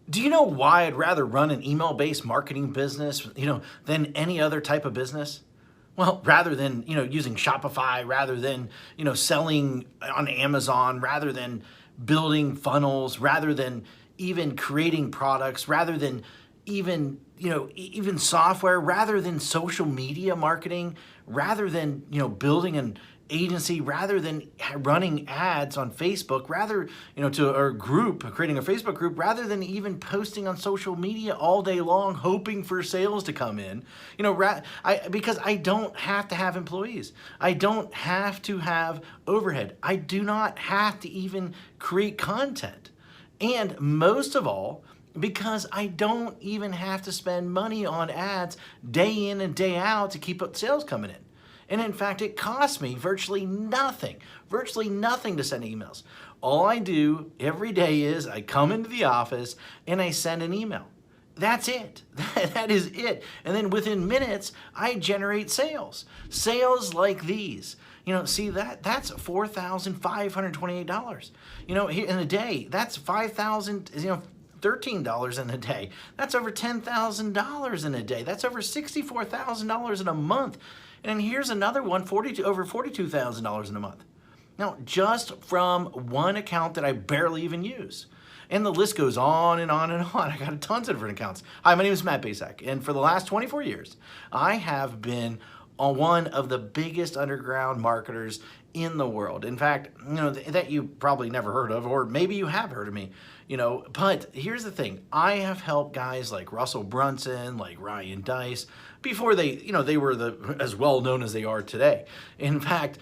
Do you know why I'd rather run an email-based marketing business, than any other type of business? Well, rather than, using Shopify, rather than, selling on Amazon, rather than building funnels, rather than even creating products, rather than even, even software, rather than social media marketing, rather than, building an agency, rather than running ads on Facebook, rather, to our group, creating a Facebook group, rather than even posting on social media all day long, hoping for sales to come in, because I don't have to have employees. I don't have to have overhead. I do not have to even create content. And most of all, because I don't even have to spend money on ads day in and day out to keep sales coming in. And in fact, it costs me virtually nothing to send emails. All I do every day is I come into the office and I send an email. That's it. That is it. And then within minutes, I generate sales. Sales like these. See that's $4,528. In a day, that's $5,000, $13 in a day. That's over $10,000 in a day. That's over $64,000 in a month. And here's another one, over $42,000 in a month. Now, just from one account that I barely even use. And the list goes on and on and on. I got tons of different accounts. Hi, my name is Matt Bacak, and for the last 24 years, I have been one of the biggest underground marketers in the world. In fact, that you probably never heard of, or maybe you have heard of me, but here's the thing. I have helped guys like Russell Brunson, like Ryan Dice, before they were as well known as they are today. In fact,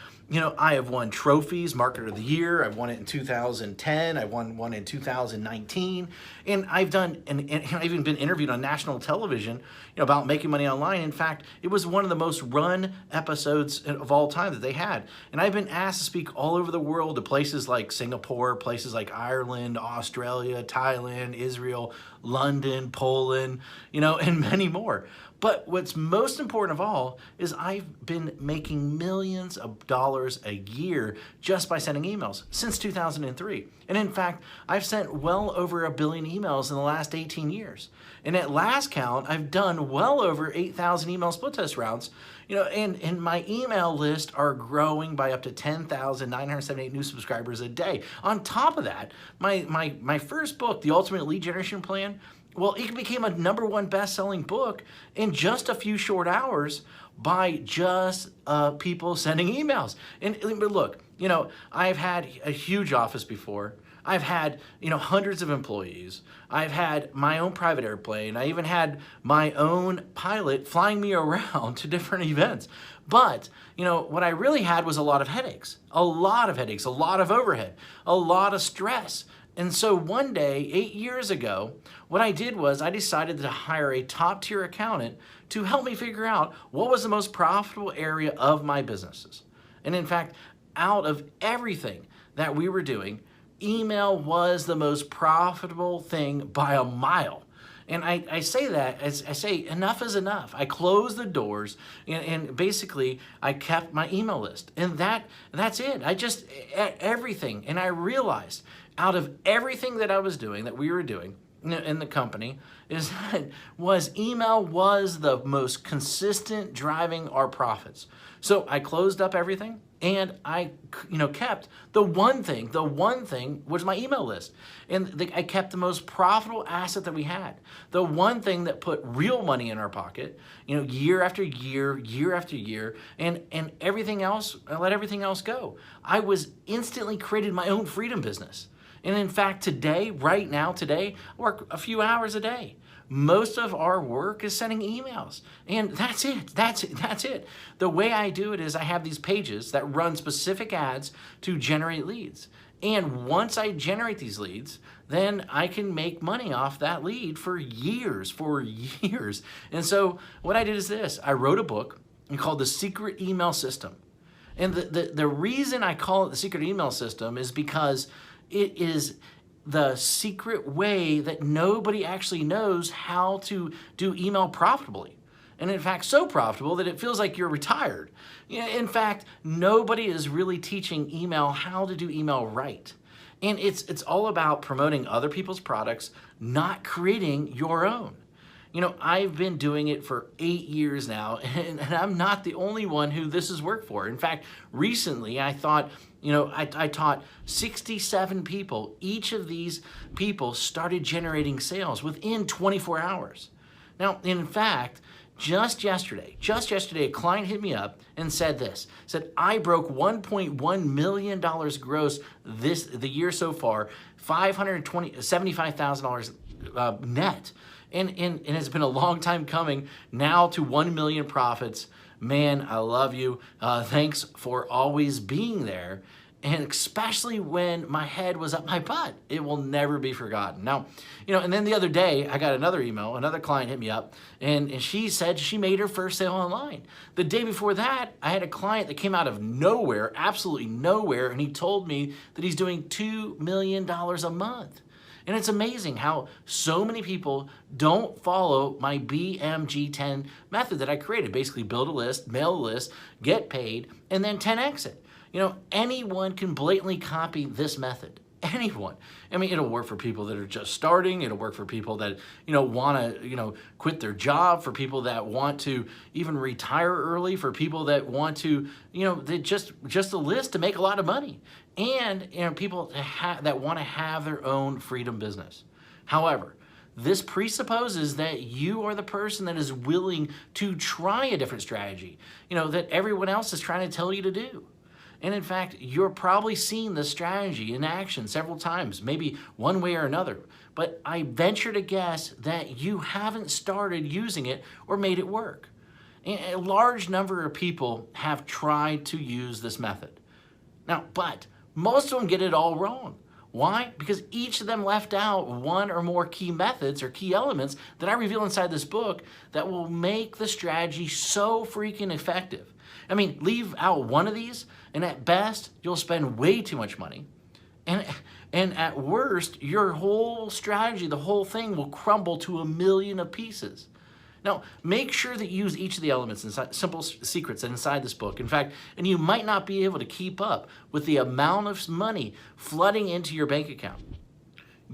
I have won trophies, Marketer of the Year. I've won it in 2010. I won one in 2019. And I've even been interviewed on national television, about making money online. In fact, it was one of the most run episodes of all time that they had. And I've been asked to speak all over the world to places like Singapore, places like Ireland, Australia, Thailand, Israel, London, Poland, and many more. But what's most important of all is I've been making millions of dollars a year just by sending emails since 2003. And in fact, I've sent well over 1 billion emails in the last 18 years. And at last count, I've done well over 8,000 email split test rounds, and my email list are growing by up to 10,978 new subscribers a day. On top of that, my first book, The Ultimate Lead Generation Plan, well, it became a #1 best-selling book in just a few short hours by just people sending emails. But look, I've had a huge office before. I've had, hundreds of employees. I've had my own private airplane. I even had my own pilot flying me around to different events. But, what I really had was a lot of headaches, a lot of overhead, a lot of stress. And so one day, 8 years ago, what I did was I decided to hire a top-tier accountant to help me figure out what was the most profitable area of my businesses. And in fact, out of everything that we were doing, email was the most profitable thing by a mile. And I say that, as I say, enough is enough. I closed the doors and basically I kept my email list. And that's it. Everything. And I realized out of everything that I was doing, that we were doing in the company, email was the most consistent driving our profits. So I closed up everything and I kept the one thing was my email list. And I kept the most profitable asset that we had. The one thing that put real money in our pocket, year after year, and everything else, I let everything else go. I was instantly created my own freedom business. And in fact, right now, I work a few hours a day. Most of our work is sending emails. And that's it. The way I do it is I have these pages that run specific ads to generate leads. And once I generate these leads, then I can make money off that lead for years. And so what I did is this. I wrote a book called The Secret Email System. And the reason I call it The Secret Email System is because it is the secret way that nobody actually knows how to do email profitably. And in fact, so profitable that it feels like you're retired. In fact, nobody is really teaching email how to do email right. And it's all about promoting other people's products, not creating your own. I've been doing it for 8 years now, and I'm not the only one who this has worked for. In fact, recently I thought, I taught 67 people. Each of these people started generating sales within 24 hours. Now, in fact, just yesterday, a client hit me up and said I broke $1.1 million gross the year so far, $75,000 net. And it's been a long time coming now to 1 million profits. Man, I love you. Thanks for always being there. And especially when my head was up my butt, it will never be forgotten. Now, and then the other day I got another email, another client hit me up, and she said she made her first sale online. The day before that, I had a client that came out of nowhere, absolutely nowhere, and he told me that he's doing $2 million a month. And it's amazing how so many people don't follow my BMG10 method that I created. Basically build a list, mail a list, get paid, and then 10x it. Anyone can blatantly copy this method. Anyone. I mean, it'll work for people that are just starting. It'll work for people that, want to, quit their job, for people that want to even retire early, for people that want to, they just a list to make a lot of money. And, people that want to have their own freedom business. However, this presupposes that you are the person that is willing to try a different strategy, that everyone else is trying to tell you to do. And in fact, you're probably seen this strategy in action several times, maybe one way or another. But I venture to guess that you haven't started using it or made it work. A large number of people have tried to use this method. Now, but most of them get it all wrong. Why? Because each of them left out one or more key methods or key elements that I reveal inside this book that will make the strategy so freaking effective. I mean, leave out one of these, and at best, you'll spend way too much money. And at worst, your whole strategy, the whole thing will crumble to 1,000,000 of pieces. Now, make sure that you use each of the elements inside, simple secrets inside this book. In fact, and you might not be able to keep up with the amount of money flooding into your bank account.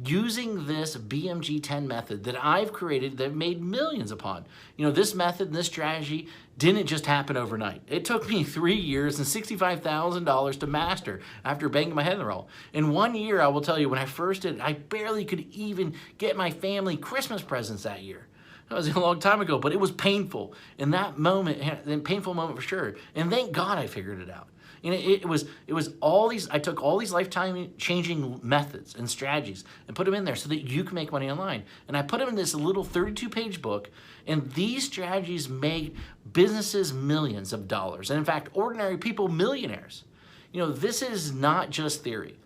Using this BMG10 method that I've created that I've made millions upon. This method and this strategy didn't just happen overnight. It took me 3 years and $65,000 to master after banging my head in the wall. In 1 year, I will tell you, when I first did it, I barely could even get my family Christmas presents that year. That was a long time ago, but it was painful. In that moment, a painful moment for sure. And thank God I figured it out. And it was all these, I took all these lifetime changing methods and strategies and put them in there so that you can make money online. And I put them in this little 32-page book, and these strategies make businesses millions of dollars. And in fact, ordinary people millionaires. This is not just theory.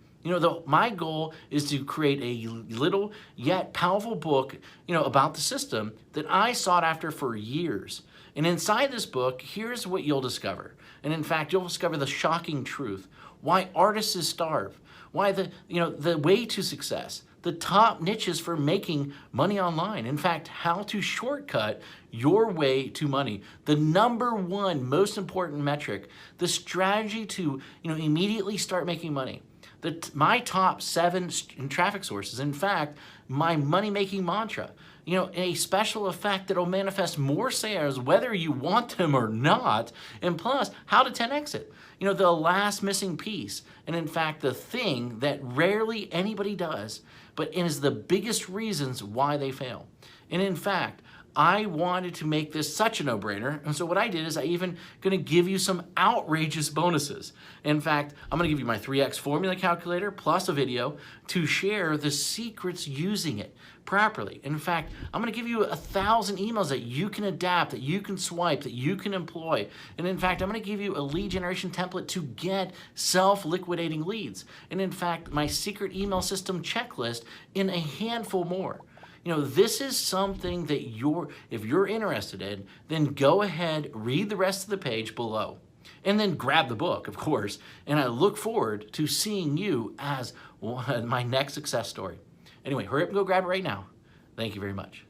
My goal is to create a little yet powerful book, about the system that I sought after for years. And inside this book, here's what you'll discover. And in fact, you'll discover the shocking truth. Why artists starve. Why the way to success. The top niches for making money online. In fact, how to shortcut your way to money. The #1 most important metric. The strategy to immediately start making money. My top 7 traffic sources. In fact, my money-making mantra. A special effect that will manifest more sales whether you want them or not, and plus, how to 10x it. The last missing piece, and in fact, the thing that rarely anybody does, but is the biggest reasons why they fail. And in fact, I wanted to make this such a no-brainer, and so what I did is I even gonna give you some outrageous bonuses. In fact, I'm gonna give you my 3x formula calculator plus a video to share the secrets using it properly. In fact, I'm gonna give you 1,000 emails that you can adapt, that you can swipe, that you can employ. And in fact, I'm gonna give you a lead generation template to get self-liquidating leads. And in fact, my secret email system checklist in a handful more. This is something that if you're interested in, then go ahead, read the rest of the page below, and then grab the book, of course. And I look forward to seeing you as my next success story. Anyway, hurry up and go grab it right now. Thank you very much.